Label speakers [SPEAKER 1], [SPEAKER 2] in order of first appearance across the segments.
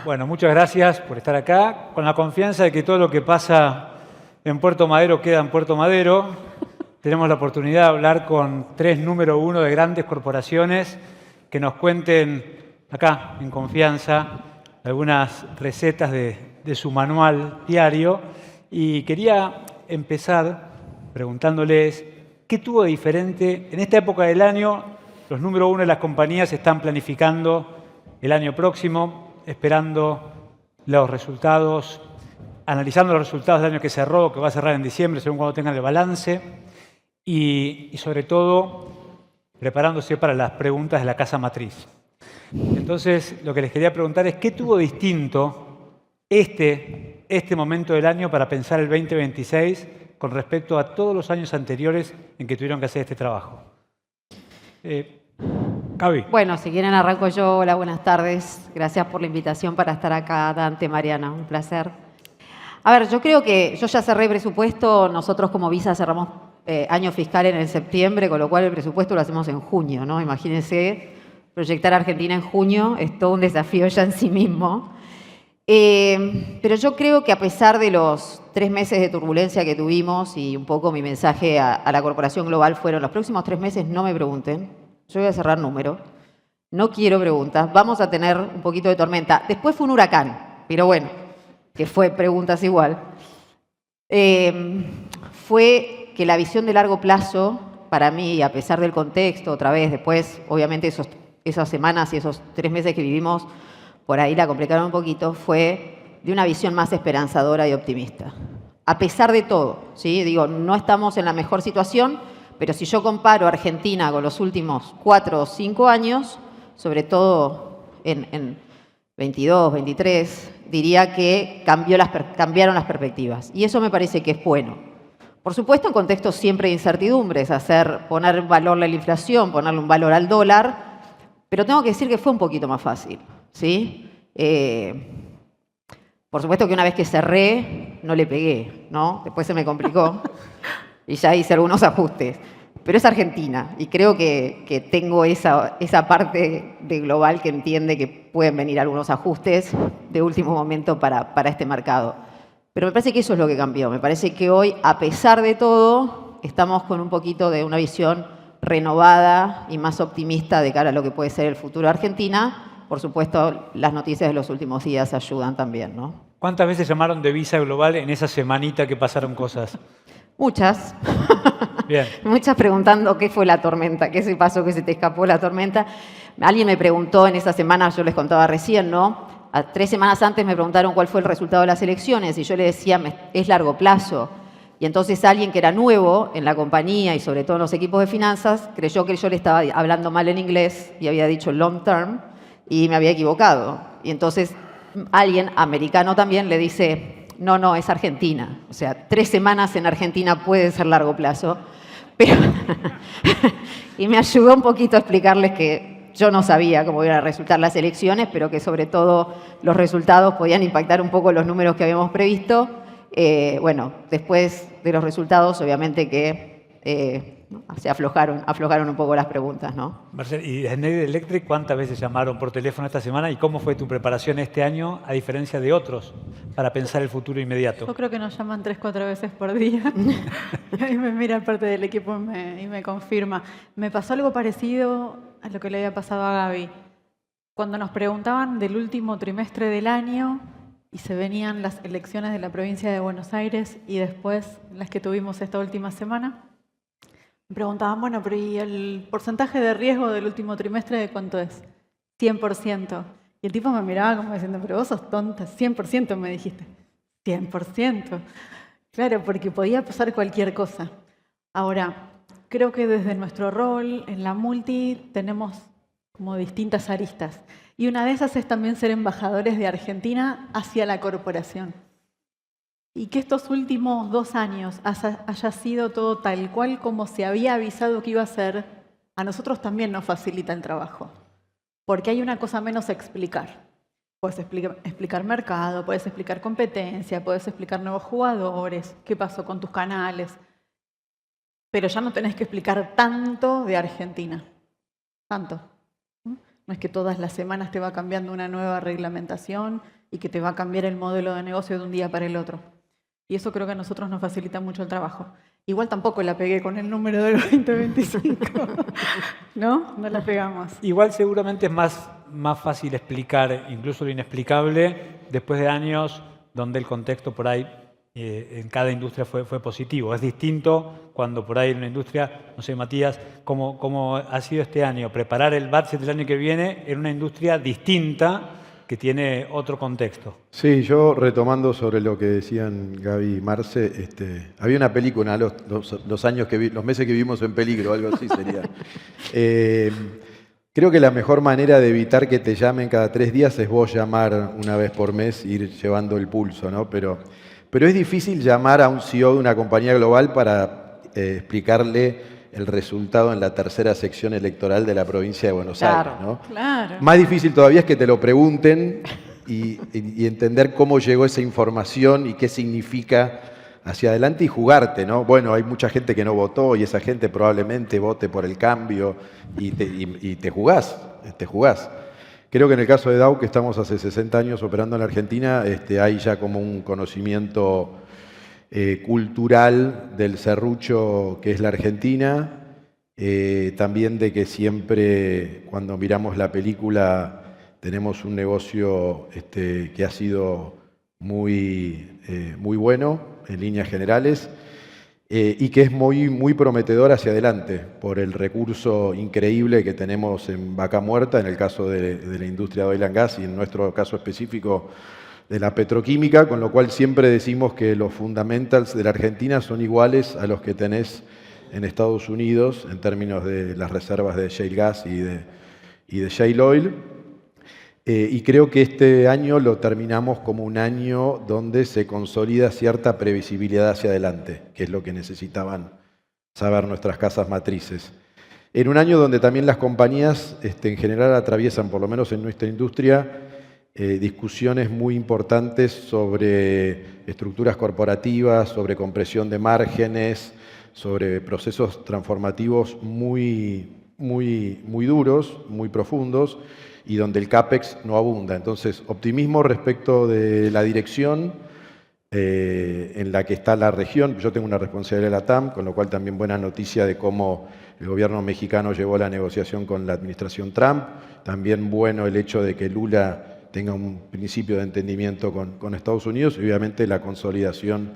[SPEAKER 1] Bueno, muchas gracias por estar acá, con la confianza de que todo lo que pasa en Puerto Madero queda en Puerto Madero. Tenemos la oportunidad de hablar con 3 número 1 de grandes corporaciones que nos cuenten acá, en confianza, algunas recetas de su manual diario. Y quería empezar preguntándoles qué tuvo de diferente en esta época del año. Los número 1 de las compañías están planificando el año próximo, esperando los resultados, analizando los resultados del año que cerró, que va a cerrar en diciembre, según cuando tengan el balance, y sobre todo preparándose para las preguntas de la casa matriz. Entonces, lo que les quería preguntar es, ¿qué tuvo distinto este momento del año para pensar el 2026 con respecto a todos los años anteriores en que tuvieron que hacer este trabajo? Gaby.
[SPEAKER 2] Bueno, si quieren arranco yo. Hola, buenas tardes. Gracias por la invitación para estar acá, Dante, Mariana, un placer. A ver, yo creo que yo ya cerré presupuesto. Nosotros como Visa cerramos año fiscal en el septiembre, con lo cual el presupuesto lo hacemos en junio, ¿no? Imagínense, proyectar a Argentina en junio es todo un desafío ya en sí mismo. Pero yo creo que a pesar de los 3 meses de turbulencia que tuvimos, y un poco mi mensaje a la corporación global fueron, los próximos 3 meses no me pregunten, yo voy a cerrar número, no quiero preguntas, vamos a tener un poquito de tormenta. Después fue un huracán, pero bueno, que fue preguntas igual. Fue que la visión de largo plazo, para mí, a pesar del contexto, otra vez, después, obviamente, esas semanas y esos 3 meses que vivimos, por ahí la complicaron un poquito, fue de una visión más esperanzadora y optimista. A pesar de todo, ¿sí? Digo, no estamos en la mejor situación, pero si yo comparo Argentina con los últimos 4 o 5 años, sobre todo en 22, 23, diría que cambiaron las perspectivas. Y eso me parece que es bueno. Por supuesto, en contextos siempre de incertidumbres, poner valor a la inflación, ponerle un valor al dólar, pero tengo que decir que fue un poquito más fácil, ¿sí? Por supuesto que una vez que cerré, no le pegué, ¿no? Después se me complicó y ya hice algunos ajustes. Pero es Argentina y creo que tengo esa parte de global que entiende que pueden venir algunos ajustes de último momento para este mercado. Pero me parece que eso es lo que cambió. Me parece que hoy, a pesar de todo, estamos con un poquito de una visión renovada y más optimista de cara a lo que puede ser el futuro de Argentina. Por supuesto, las noticias de los últimos días ayudan también, ¿no?
[SPEAKER 1] ¿Cuántas veces llamaron de Visa Global en esa semanita que pasaron cosas?
[SPEAKER 2] Muchas.
[SPEAKER 1] Bien.
[SPEAKER 2] Muchas preguntando qué fue la tormenta, qué se pasó, que se te escapó la tormenta. Alguien me preguntó en esa semana, yo les contaba recién, ¿no? 3 semanas antes me preguntaron cuál fue el resultado de las elecciones y yo le decía, es largo plazo. Y entonces alguien que era nuevo en la compañía y sobre todo en los equipos de finanzas creyó que yo le estaba hablando mal en inglés y había dicho long term y me había equivocado. Y entonces alguien americano también le dice, no, es Argentina. O sea, 3 semanas en Argentina puede ser largo plazo. Pero y me ayudó un poquito a explicarles que yo no sabía cómo iban a resultar las elecciones, pero que sobre todo los resultados podían impactar un poco los números que habíamos previsto. Bueno, después de los resultados, obviamente que se aflojaron un poco las preguntas, ¿no?
[SPEAKER 1] Marcel, ¿y de Schneider Electric cuántas veces llamaron por teléfono esta semana y cómo fue tu preparación este año a diferencia de otros para pensar el futuro inmediato?
[SPEAKER 3] Yo creo que nos llaman 3 o 4 veces por día. Y ahí me mira parte del equipo y me confirma. Me pasó algo parecido a lo que le había pasado a Gaby. Cuando nos preguntaban del último trimestre del año y se venían las elecciones de la provincia de Buenos Aires y después las que tuvimos esta última semana, me preguntaban, bueno, pero ¿y el porcentaje de riesgo del último trimestre de cuánto es? 100%. Y el tipo me miraba como diciendo, pero vos sos tonta, 100% me dijiste. 100%. Claro, porque podía pasar cualquier cosa. Ahora, creo que desde nuestro rol en la multi tenemos como distintas aristas. Y una de esas es también ser embajadores de Argentina hacia la corporación. Y que estos últimos 2 años haya sido todo tal cual como se había avisado que iba a ser, a nosotros también nos facilita el trabajo. Porque hay una cosa menos a explicar. Puedes explicar mercado, puedes explicar competencia, puedes explicar nuevos jugadores, qué pasó con tus canales. Pero ya no tenés que explicar tanto de Argentina. Tanto. No es que todas las semanas te va cambiando una nueva reglamentación y que te va a cambiar el modelo de negocio de un día para el otro. Y eso creo que a nosotros nos facilita mucho el trabajo. Igual tampoco la pegué con el número del 2025. ¿No? No la pegamos.
[SPEAKER 1] Igual seguramente es más fácil explicar incluso lo inexplicable después de años donde el contexto por ahí en cada industria fue positivo. Es distinto cuando por ahí en una industria, no sé, Matías, ¿cómo ha sido este año? Preparar el budget del año que viene en una industria distinta que tiene otro contexto.
[SPEAKER 4] Sí, yo retomando sobre lo que decían Gaby y Marce, había una película, los años los meses que vivimos en peligro, algo así sería. Creo que la mejor manera de evitar que te llamen cada 3 días es vos llamar una vez por mes, ir llevando el pulso, ¿no? Pero es difícil llamar a un CEO de una compañía global para explicarle el resultado en la tercera sección electoral de la provincia de Buenos Aires, ¿no?
[SPEAKER 3] Claro.
[SPEAKER 4] Más difícil todavía es que te lo pregunten y entender cómo llegó esa información y qué significa hacia adelante y jugarte, ¿no? Bueno, hay mucha gente que no votó y esa gente probablemente vote por el cambio y te jugás. Creo que en el caso de Dow, que estamos hace 60 años operando en la Argentina, hay ya como un conocimiento cultural del serrucho que es la Argentina, también de que siempre cuando miramos la película tenemos un negocio que ha sido muy bueno en líneas generales y que es muy prometedor hacia adelante por el recurso increíble que tenemos en Vaca Muerta, en el caso de la industria de oil and gas y en nuestro caso específico de la petroquímica, con lo cual siempre decimos que los fundamentals de la Argentina son iguales a los que tenés en Estados Unidos en términos de las reservas de shale gas y de shale oil. Y creo que este año lo terminamos como un año donde se consolida cierta previsibilidad hacia adelante, que es lo que necesitaban saber nuestras casas matrices. En un año donde también las compañías en general atraviesan, por lo menos en nuestra industria, discusiones muy importantes sobre estructuras corporativas, sobre compresión de márgenes, sobre procesos transformativos muy duros, muy profundos, y donde el CAPEX no abunda. Entonces, optimismo respecto de la dirección en la que está la región. Yo tengo una responsabilidad de la TAM, con lo cual también buena noticia de cómo el gobierno mexicano llevó la negociación con la administración Trump. También bueno el hecho de que Lula tenga un principio de entendimiento con Estados Unidos y obviamente la consolidación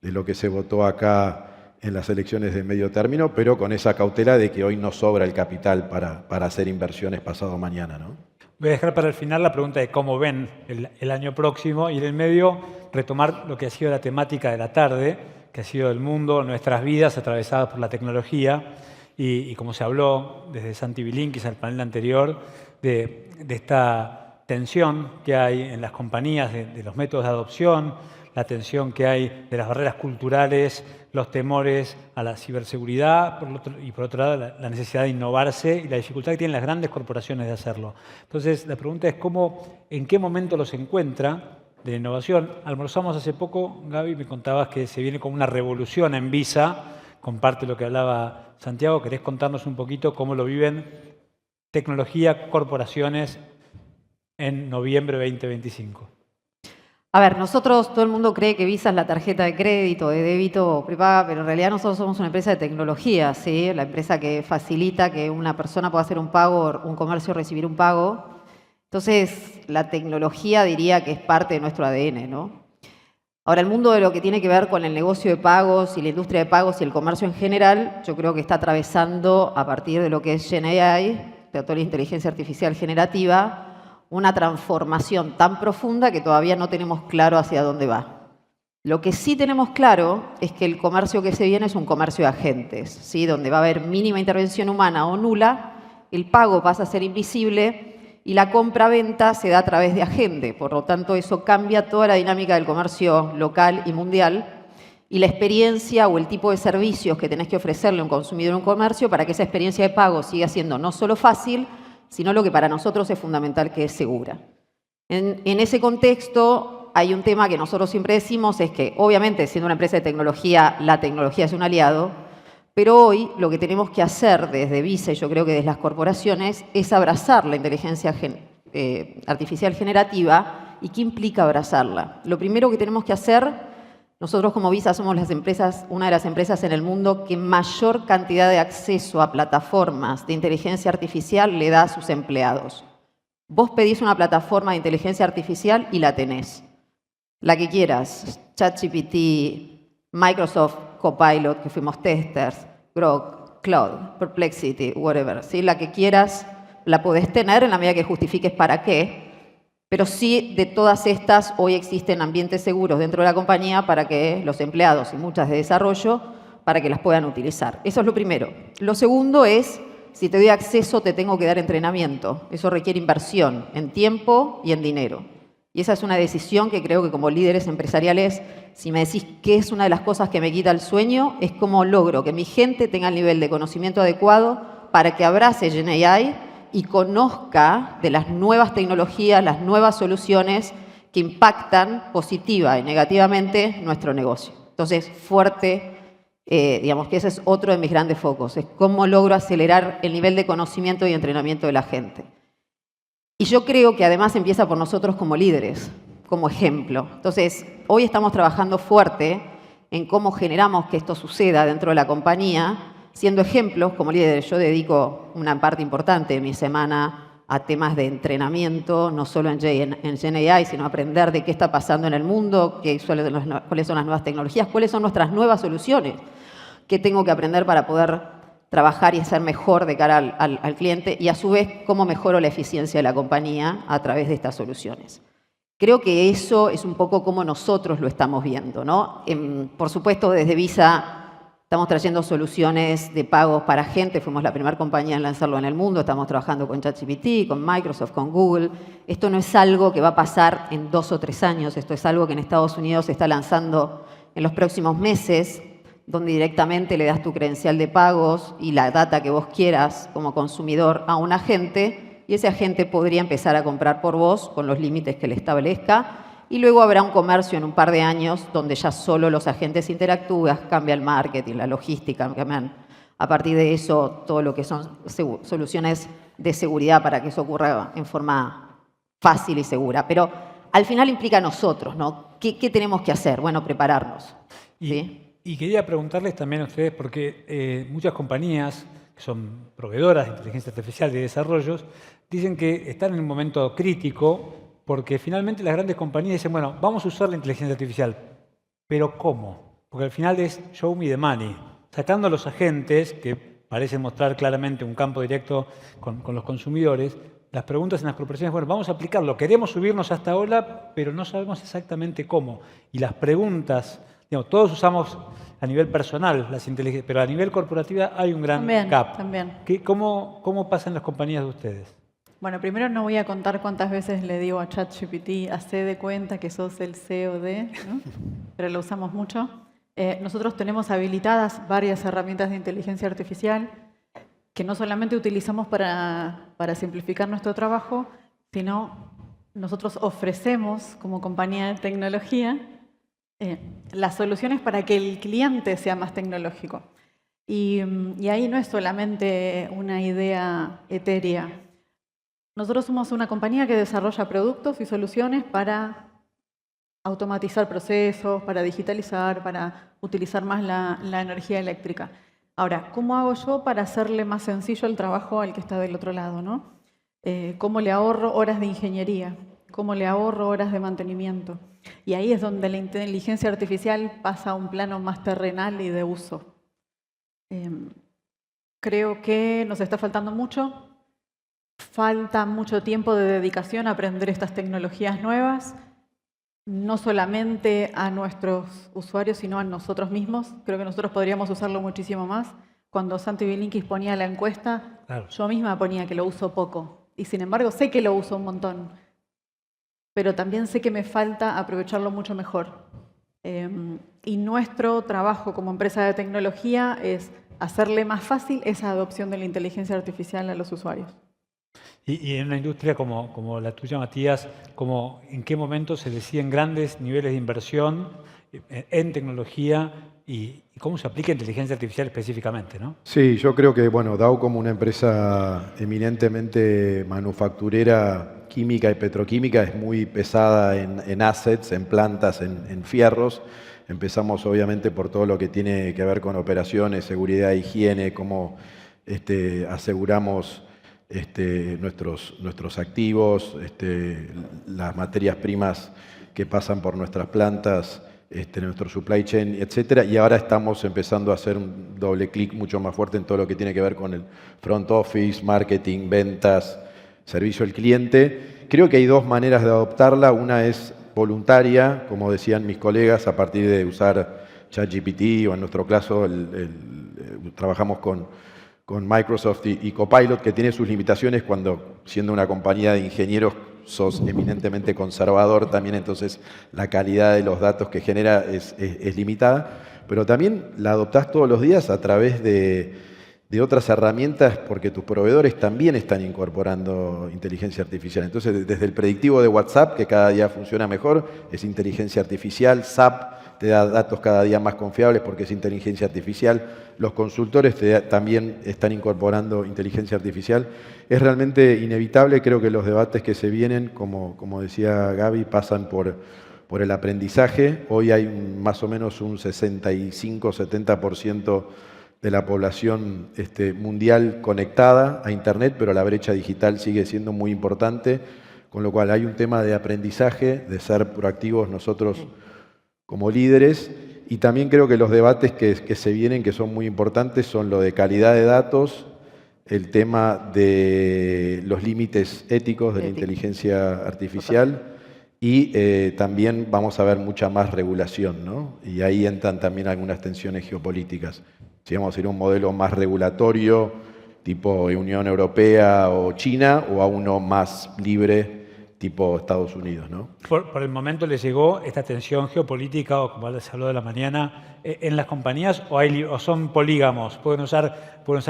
[SPEAKER 4] de lo que se votó acá en las elecciones de medio término, pero con esa cautela de que hoy no sobra el capital para hacer inversiones pasado mañana, ¿no?
[SPEAKER 1] Voy a dejar para el final la pregunta de cómo ven el año próximo y en el medio retomar lo que ha sido la temática de la tarde, que ha sido el mundo, nuestras vidas atravesadas por la tecnología y como se habló desde Santi Bilinkis al panel anterior, de esta tensión que hay en las compañías de los métodos de adopción, la tensión que hay de las barreras culturales, los temores a la ciberseguridad y por otro lado la necesidad de innovarse y la dificultad que tienen las grandes corporaciones de hacerlo. Entonces la pregunta es en qué momento los encuentra de la innovación. Almorzamos hace poco, Gaby, me contabas que se viene como una revolución en Visa, comparte lo que hablaba Santiago. ¿Querés contarnos un poquito cómo lo viven tecnología, corporaciones en noviembre 2025?
[SPEAKER 2] A ver, nosotros, todo el mundo cree que Visa es la tarjeta de crédito, de débito prepaga, pero en realidad nosotros somos una empresa de tecnología, ¿sí? La empresa que facilita que una persona pueda hacer un pago, un comercio recibir un pago. Entonces, la tecnología diría que es parte de nuestro ADN, ¿no? Ahora, el mundo de lo que tiene que ver con el negocio de pagos y la industria de pagos y el comercio en general, yo creo que está atravesando, a partir de lo que es GenAI, de toda la inteligencia artificial generativa, una transformación tan profunda que todavía no tenemos claro hacia dónde va. Lo que sí tenemos claro es que el comercio que se viene es un comercio de agentes, ¿sí? Donde va a haber mínima intervención humana o nula, el pago pasa a ser invisible y la compra-venta se da a través de agente. Por lo tanto, eso cambia toda la dinámica del comercio local y mundial y la experiencia o el tipo de servicios que tenés que ofrecerle a un consumidor en un comercio para que esa experiencia de pago siga siendo no solo fácil, sino lo que para nosotros es fundamental, que es segura. En ese contexto hay un tema que nosotros siempre decimos, es que obviamente siendo una empresa de tecnología, la tecnología es un aliado, Pero hoy lo que tenemos que hacer desde Visa, y yo creo que desde las corporaciones, es abrazar la inteligencia artificial generativa. ¿Y qué implica abrazarla? Lo primero que tenemos que hacer, nosotros como Visa somos una de las empresas en el mundo que mayor cantidad de acceso a plataformas de inteligencia artificial le da a sus empleados. Vos pedís una plataforma de inteligencia artificial y la tenés. La que quieras, ChatGPT, Microsoft Copilot, que fuimos testers, Grok, Cloud, Perplexity, whatever. ¿Sí? La que quieras la podés tener en la medida que justifiques para qué, pero sí de todas estas hoy existen ambientes seguros dentro de la compañía para que los empleados y muchas de desarrollo para que las puedan utilizar. Eso es lo primero. Lo segundo es, si te doy acceso te tengo que dar entrenamiento. Eso requiere inversión en tiempo y en dinero. Y esa es una decisión que creo que como líderes empresariales, si me decís qué es una de las cosas que me quita el sueño, es cómo logro que mi gente tenga el nivel de conocimiento adecuado para que abrace GenAI y conozca de las nuevas tecnologías, las nuevas soluciones que impactan positiva y negativamente nuestro negocio. Entonces, fuerte, digamos que ese es otro de mis grandes focos, es cómo logro acelerar el nivel de conocimiento y entrenamiento de la gente. Y yo creo que además empieza por nosotros como líderes, como ejemplo. Entonces, hoy estamos trabajando fuerte en cómo generamos que esto suceda dentro de la compañía, siendo ejemplos como líderes. Yo dedico una parte importante de mi semana a temas de entrenamiento, no solo en GenAI, sino aprender de qué está pasando en el mundo, cuáles son las nuevas tecnologías, cuáles son nuestras nuevas soluciones, qué tengo que aprender para poder trabajar y ser mejor de cara al cliente y a su vez cómo mejoro la eficiencia de la compañía a través de estas soluciones. Creo que eso es un poco como nosotros lo estamos viendo, ¿no? Por supuesto, desde Visa estamos trayendo soluciones de pagos para gente. Fuimos la primera compañía en lanzarlo en el mundo. Estamos trabajando con ChatGPT, con Microsoft, con Google. Esto no es algo que va a pasar en 2 o 3 años. Esto es algo que en Estados Unidos se está lanzando en los próximos meses, donde directamente le das tu credencial de pagos y la data que vos quieras como consumidor a un agente, y ese agente podría empezar a comprar por vos con los límites que le establezca, y luego habrá un comercio en un par de años donde ya solo los agentes interactúan, cambia el marketing, la logística, cambian a partir de eso todo lo que son soluciones de seguridad para que eso ocurra en forma fácil y segura. Pero al final implica a nosotros, ¿no? ¿Qué tenemos que hacer? Bueno, prepararnos. ¿Sí?
[SPEAKER 1] Y quería preguntarles también a ustedes, porque muchas compañías que son proveedoras de inteligencia artificial de desarrollos dicen que están en un momento crítico porque finalmente las grandes compañías dicen, bueno, vamos a usar la inteligencia artificial, pero ¿cómo? Porque al final es show me the money. Sacando a los agentes, que parecen mostrar claramente un campo directo con los consumidores, las preguntas en las corporaciones, bueno, vamos a aplicarlo, queremos subirnos a esta ola, pero no sabemos exactamente cómo. Y las preguntas, digamos, todos usamos a nivel personal las inteligencias, pero a nivel corporativa hay un gran gap.
[SPEAKER 3] También.
[SPEAKER 1] ¿Cómo pasa en las compañías de ustedes?
[SPEAKER 3] Bueno, primero no voy a contar cuántas veces le digo a ChatGPT, hacé de cuenta que sos el CEO de, ¿no? Pero lo usamos mucho. Nosotros tenemos habilitadas varias herramientas de inteligencia artificial que no solamente utilizamos para simplificar nuestro trabajo, sino nosotros ofrecemos como compañía de tecnología las soluciones para que el cliente sea más tecnológico. Y ahí no es solamente una idea etérea. Nosotros somos una compañía que desarrolla productos y soluciones para automatizar procesos, para digitalizar, para utilizar más la energía eléctrica. Ahora, ¿cómo hago yo para hacerle más sencillo el trabajo al que está del otro lado, ¿no? ¿Cómo le ahorro horas de ingeniería? ¿Cómo le ahorro horas de mantenimiento? Y ahí es donde la inteligencia artificial pasa a un plano más terrenal y de uso. Creo que nos está faltando mucho. Falta mucho tiempo de dedicación a aprender estas tecnologías nuevas, no solamente a nuestros usuarios, sino a nosotros mismos. Creo que nosotros podríamos usarlo muchísimo más. Cuando Santi Bilinkis ponía la encuesta, claro, yo misma ponía que lo uso poco. Y sin embargo sé que lo uso un montón. Pero también sé que me falta aprovecharlo mucho mejor. Y nuestro trabajo como empresa de tecnología es hacerle más fácil esa adopción de la inteligencia artificial a los usuarios.
[SPEAKER 1] Y en una industria como la tuya, Matías, ¿en qué momento se deciden grandes niveles de inversión en tecnología y cómo se aplica inteligencia artificial específicamente, ¿no?
[SPEAKER 4] Sí, yo creo que bueno, Dow como una empresa eminentemente manufacturera, química y petroquímica, es muy pesada en assets, en plantas, en fierros. Empezamos obviamente por todo lo que tiene que ver con operaciones, seguridad, higiene, cómo aseguramos nuestros activos, las materias primas que pasan por nuestras plantas, nuestro supply chain, etcétera. Y ahora estamos empezando a hacer un doble clic mucho más fuerte en todo lo que tiene que ver con el front office, marketing, ventas, servicio al cliente. Creo que hay dos maneras de adoptarla. Una es voluntaria, como decían mis colegas, a partir de usar ChatGPT, o en nuestro caso trabajamos con Microsoft y Copilot, que tiene sus limitaciones cuando, siendo una compañía de ingenieros, sos eminentemente conservador también, entonces la calidad de los datos que genera es limitada, pero también la adoptás todos los días a través de otras herramientas, porque tus proveedores también están incorporando inteligencia artificial. Entonces, desde el predictivo de WhatsApp, que cada día funciona mejor, es inteligencia artificial. SAP te da datos cada día más confiables porque es inteligencia artificial. Los consultores también están incorporando inteligencia artificial. Es realmente inevitable, creo que los debates que se vienen, como decía Gaby, pasan por el aprendizaje. Hoy hay más o menos un 65-70% de la población mundial conectada a Internet, pero la brecha digital sigue siendo muy importante, con lo cual hay un tema de aprendizaje, de ser proactivos nosotros como líderes, y también creo que los debates que se vienen, que son muy importantes, son lo de calidad de datos, el tema de los límites éticos de la inteligencia artificial, y también vamos a ver mucha más regulación, ¿no? Y ahí entran también algunas tensiones geopolíticas. Si vamos a ir a un modelo más regulatorio, tipo Unión Europea o China, o a uno más libre, tipo Estados Unidos, ¿no?
[SPEAKER 1] Por el momento les llegó esta tensión geopolítica, o como les habló de la mañana, en las compañías, o son polígamos, pueden usar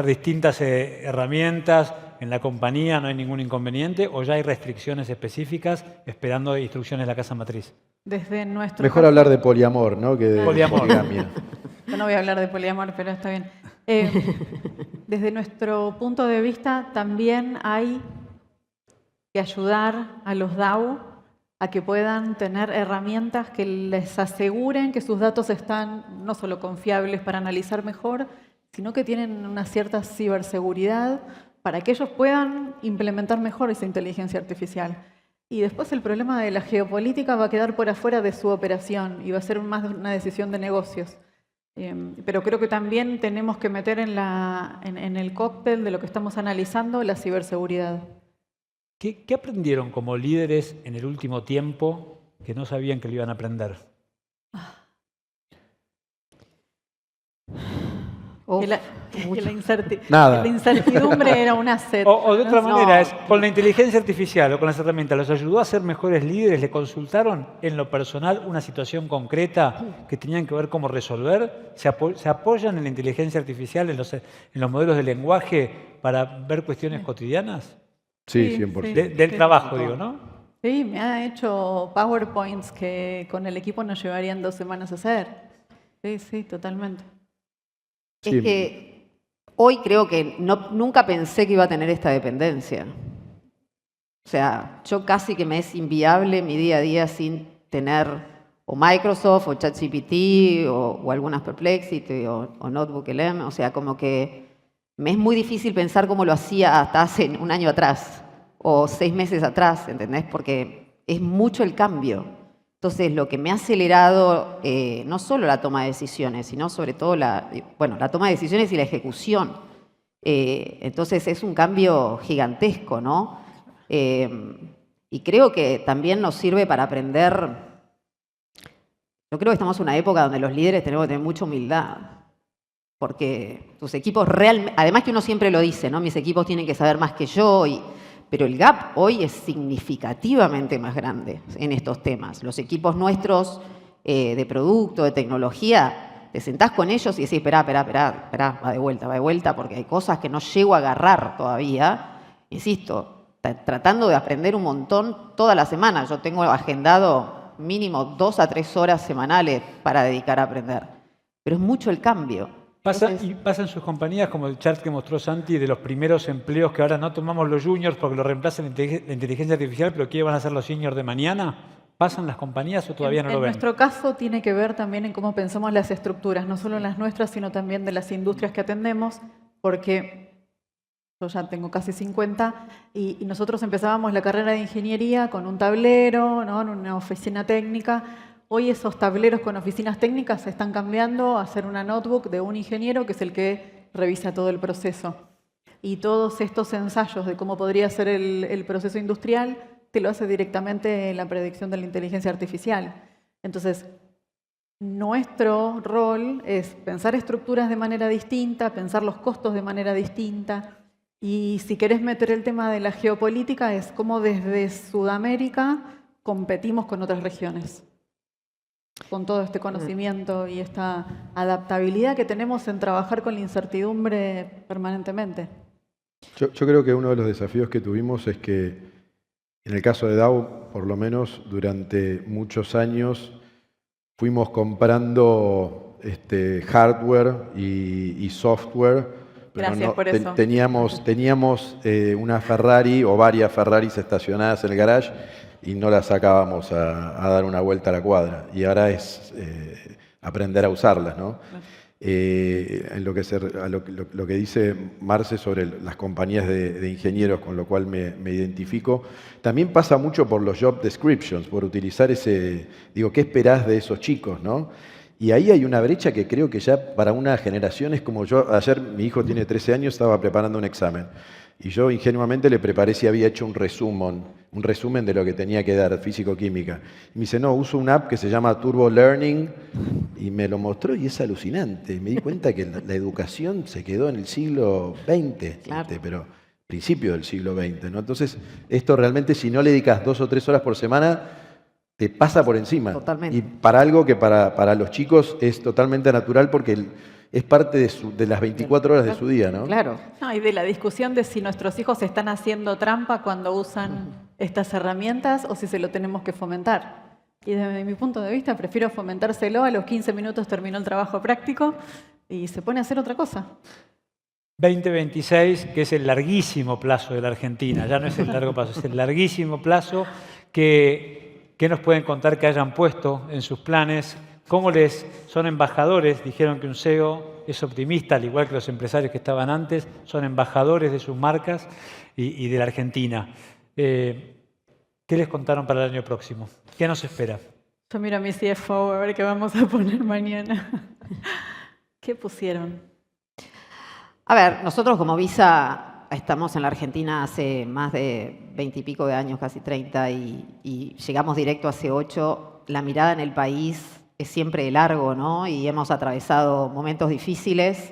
[SPEAKER 1] distintas herramientas en la compañía, no hay ningún inconveniente, o ya hay restricciones específicas esperando instrucciones de la casa matriz.
[SPEAKER 3] Desde nuestro
[SPEAKER 4] Mejor
[SPEAKER 3] caso,
[SPEAKER 4] hablar de poliamor, ¿no? Que de
[SPEAKER 1] Poliamor.
[SPEAKER 4] poligamia.
[SPEAKER 3] yo no voy a hablar de poliamor, pero está bien. Desde nuestro punto de vista, también hay que ayudar a los DAO a que puedan tener herramientas que les aseguren que sus datos están no solo confiables para analizar mejor, sino que tienen una cierta ciberseguridad para que ellos puedan implementar mejor esa inteligencia artificial. Y después el problema de la geopolítica va a quedar por afuera de su operación y va a ser más una decisión de negocios. Pero creo que también tenemos que meter en el cóctel de lo que estamos analizando la ciberseguridad.
[SPEAKER 1] ¿Qué aprendieron como líderes en el último tiempo que no sabían que lo iban a aprender?
[SPEAKER 3] Que la
[SPEAKER 4] Nada.
[SPEAKER 3] la incertidumbre era un asset.
[SPEAKER 1] O de otra
[SPEAKER 3] No,
[SPEAKER 1] manera, con la inteligencia artificial o con las herramientas, ¿los ayudó a ser mejores líderes? ¿Le consultaron en lo personal una situación concreta que tenían que ver cómo resolver? ¿Se apoyan en la inteligencia artificial, en los modelos de lenguaje para ver cuestiones cotidianas?
[SPEAKER 4] Sí,
[SPEAKER 3] Sí,
[SPEAKER 4] 100%.
[SPEAKER 1] Del trabajo, digo, ¿no?
[SPEAKER 3] Sí, me ha hecho PowerPoints que con el equipo nos llevarían 2 semanas a hacer. Sí, sí, totalmente.
[SPEAKER 4] Sí.
[SPEAKER 2] Es que hoy creo que nunca pensé que iba a tener esta dependencia. O sea, yo casi que me es inviable mi día a día sin tener o Microsoft o ChatGPT o algunas Perplexity o NotebookLM. O sea, como que me es muy difícil pensar cómo lo hacía hasta hace un año atrás o 6 meses atrás, ¿entendés? Porque es mucho el cambio. Entonces, lo que me ha acelerado no solo la toma de decisiones, sino sobre todo la toma de decisiones y la ejecución. Entonces, es un cambio gigantesco, ¿no? Y creo que también nos sirve para aprender. Yo creo que estamos en una época donde los líderes tenemos que tener mucha humildad. Porque tus equipos realmente, además que uno siempre lo dice, ¿no? Mis equipos tienen que saber más que yo, pero el gap hoy es significativamente más grande en estos temas. Los equipos nuestros de producto, de tecnología, te sentás con ellos y decís, esperá, va de vuelta, porque hay cosas que no llego a agarrar todavía. Insisto, tratando de aprender un montón toda la semana. Yo tengo agendado mínimo 2 a 3 horas semanales para dedicar a aprender. pero es mucho el cambio.
[SPEAKER 1] Y pasa en sus compañías, como el chart que mostró Santi, de los primeros empleos que ahora no tomamos los juniors porque lo reemplaza la inteligencia artificial, pero que van a ser los seniors de mañana. ¿Pasan las compañías o todavía no lo ven?
[SPEAKER 3] En nuestro caso tiene que ver también en cómo pensamos las estructuras, no solo las nuestras, sino también de las industrias que atendemos, porque yo ya tengo casi 50 y nosotros empezábamos la carrera de ingeniería con un tablero, ¿no?, en una oficina técnica. Hoy esos tableros con oficinas técnicas se están cambiando a ser una notebook de un ingeniero que es el que revisa todo el proceso. Y todos estos ensayos de cómo podría ser el proceso industrial te lo hace directamente la predicción de la inteligencia artificial. Entonces, nuestro rol es pensar estructuras de manera distinta, pensar los costos de manera distinta. Y si querés meter el tema de la geopolítica, es cómo desde Sudamérica competimos con otras regiones. Con todo este conocimiento y esta adaptabilidad que tenemos en trabajar con la incertidumbre permanentemente.
[SPEAKER 4] Yo creo que uno de los desafíos que tuvimos es que, en el caso de Dow, por lo menos durante muchos años, fuimos comprando hardware y software. Pero
[SPEAKER 3] Gracias por eso.
[SPEAKER 4] Teníamos una Ferrari o varias Ferraris estacionadas en el garage y no las sacábamos a dar una vuelta a la cuadra. Y ahora es aprender a usarlas, ¿no? En lo que dice Marce sobre las compañías de ingenieros, con lo cual me identifico, también pasa mucho por los job descriptions, por utilizar ¿qué esperás de esos chicos, no? Y ahí hay una brecha que creo que ya para una generación es como yo. Ayer mi hijo tiene 13 años, estaba preparando un examen. Y yo ingenuamente le preparé si había hecho un resumen de lo que tenía que dar, físico-química. Y me dice, no, uso una app que se llama Turbo Learning, y me lo mostró y es alucinante. Me di cuenta que la educación se quedó en el siglo XX,
[SPEAKER 2] Claro.
[SPEAKER 4] Pero principio del siglo XX, ¿no? Entonces, esto realmente, si no le dedicas 2 o 3 horas por semana, te pasa por encima.
[SPEAKER 2] Totalmente.
[SPEAKER 4] Y para algo que para los chicos es totalmente natural porque es parte de las 24 horas de su día, ¿no?
[SPEAKER 2] Claro.
[SPEAKER 3] No, y de la discusión de si nuestros hijos están haciendo trampa cuando usan estas herramientas o si se lo tenemos que fomentar. Y desde mi punto de vista prefiero fomentárselo, a los 15 minutos terminó el trabajo práctico y se pone a hacer otra cosa.
[SPEAKER 1] 2026, que es el larguísimo plazo de la Argentina, ya no es el largo plazo, es el larguísimo plazo que nos pueden contar que hayan puesto en sus planes. ¿Cómo son embajadores? Dijeron que un CEO es optimista, al igual que los empresarios que estaban antes, son embajadores de sus marcas y de la Argentina. ¿Qué les contaron para el año próximo? ¿Qué nos espera?
[SPEAKER 3] Yo miro a mi CFO a ver qué vamos a poner mañana. ¿Qué pusieron?
[SPEAKER 2] A ver, nosotros como Visa estamos en la Argentina hace más de 20 y pico de años, casi 30, y llegamos directo hace 8. La mirada en el país es siempre de largo, ¿no? Y hemos atravesado momentos difíciles.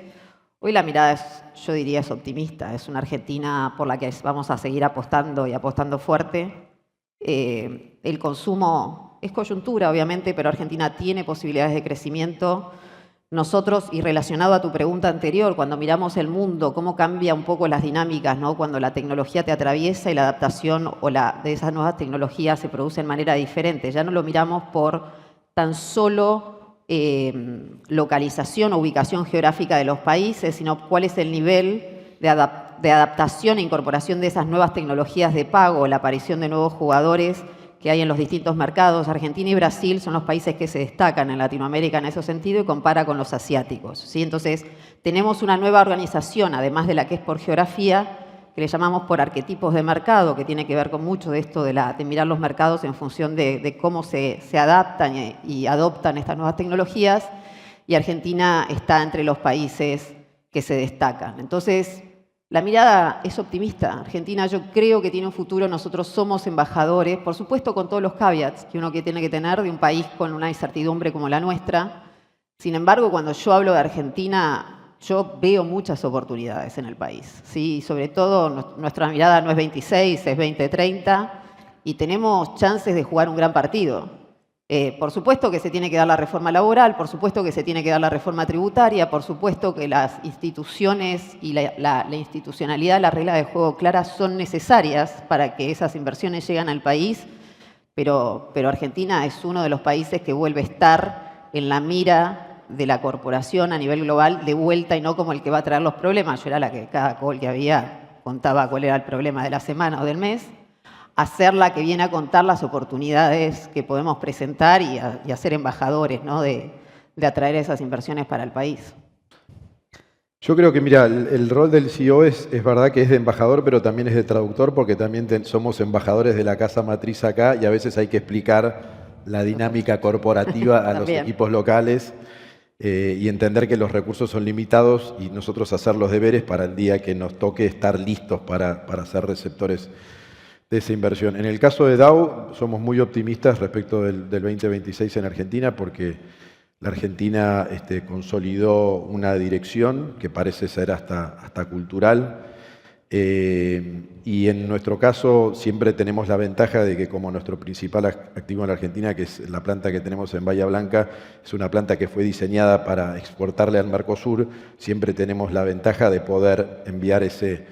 [SPEAKER 2] Hoy la mirada yo diría, es optimista. Es una Argentina por la que vamos a seguir apostando y apostando fuerte. El consumo es coyuntura, obviamente, pero Argentina tiene posibilidades de crecimiento. Nosotros, y relacionado a tu pregunta anterior, cuando miramos el mundo, cómo cambia un poco las dinámicas, ¿no? Cuando la tecnología te atraviesa y la adaptación de esas nuevas tecnologías se produce de manera diferente. Ya no lo miramos por tan solo localización o ubicación geográfica de los países, sino cuál es el nivel de adaptación e incorporación de esas nuevas tecnologías de pago, la aparición de nuevos jugadores que hay en los distintos mercados. Argentina y Brasil son los países que se destacan en Latinoamérica en ese sentido y compara con los asiáticos, ¿sí? Entonces, tenemos una nueva organización, además de la que es por geografía, que le llamamos por arquetipos de mercado, que tiene que ver con mucho de esto de mirar los mercados en función de cómo se adaptan y adoptan estas nuevas tecnologías, y Argentina está entre los países que se destacan. Entonces, la mirada es optimista. Argentina yo creo que tiene un futuro, nosotros somos embajadores, por supuesto con todos los caveats que uno tiene que tener de un país con una incertidumbre como la nuestra. Sin embargo, cuando yo hablo de Argentina, yo veo muchas oportunidades en el país, ¿sí? Y sobre todo nuestra mirada no es 26, es 2030 y tenemos chances de jugar un gran partido. Por supuesto que se tiene que dar la reforma laboral, por supuesto que se tiene que dar la reforma tributaria, por supuesto que las instituciones y la institucionalidad, las reglas de juego claras son necesarias para que esas inversiones lleguen al país, pero Argentina es uno de los países que vuelve a estar en la mira de la corporación a nivel global de vuelta y no como el que va a traer los problemas. Yo era la que cada call que había contaba cuál era el problema de la semana o del mes. Hacer la que viene a contar las oportunidades que podemos presentar y a ser embajadores, ¿no? de atraer esas inversiones para el país.
[SPEAKER 4] Yo creo que, mira, el rol del CEO es verdad que es de embajador, pero también es de traductor, porque también somos embajadores de la casa matriz acá y a veces hay que explicar la dinámica corporativa a los equipos locales y entender que los recursos son limitados y nosotros hacer los deberes para el día que nos toque estar listos para ser receptores de esa inversión. En el caso de Dow, somos muy optimistas respecto del 2026 en Argentina porque la Argentina consolidó una dirección que parece ser hasta cultural y en nuestro caso siempre tenemos la ventaja de que como nuestro principal activo en la Argentina, que es la planta que tenemos en Bahía Blanca, es una planta que fue diseñada para exportarle al Mercosur, siempre tenemos la ventaja de poder enviar ese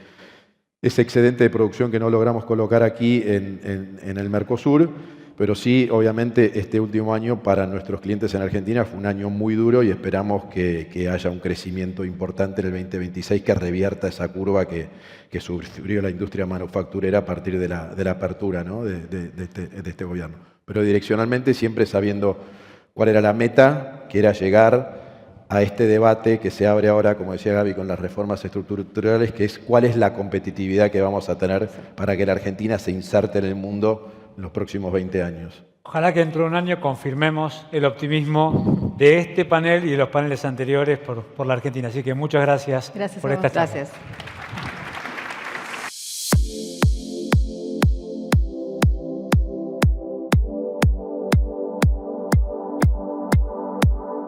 [SPEAKER 4] excedente de producción que no logramos colocar aquí en el Mercosur, pero sí, obviamente, este último año para nuestros clientes en Argentina fue un año muy duro y esperamos que haya un crecimiento importante en el 2026 que revierta esa curva que sufrió la industria manufacturera a partir de la apertura, ¿no? de este gobierno. Pero direccionalmente siempre sabiendo cuál era la meta, que era llegar a este debate que se abre ahora, como decía Gaby, con las reformas estructurales, que es cuál es la competitividad que vamos a tener para que la Argentina se inserte en el mundo en los próximos 20 años.
[SPEAKER 1] Ojalá que dentro de un año confirmemos el optimismo de este panel y de los paneles anteriores por la Argentina. Así que muchas gracias por esta charla.
[SPEAKER 2] Gracias.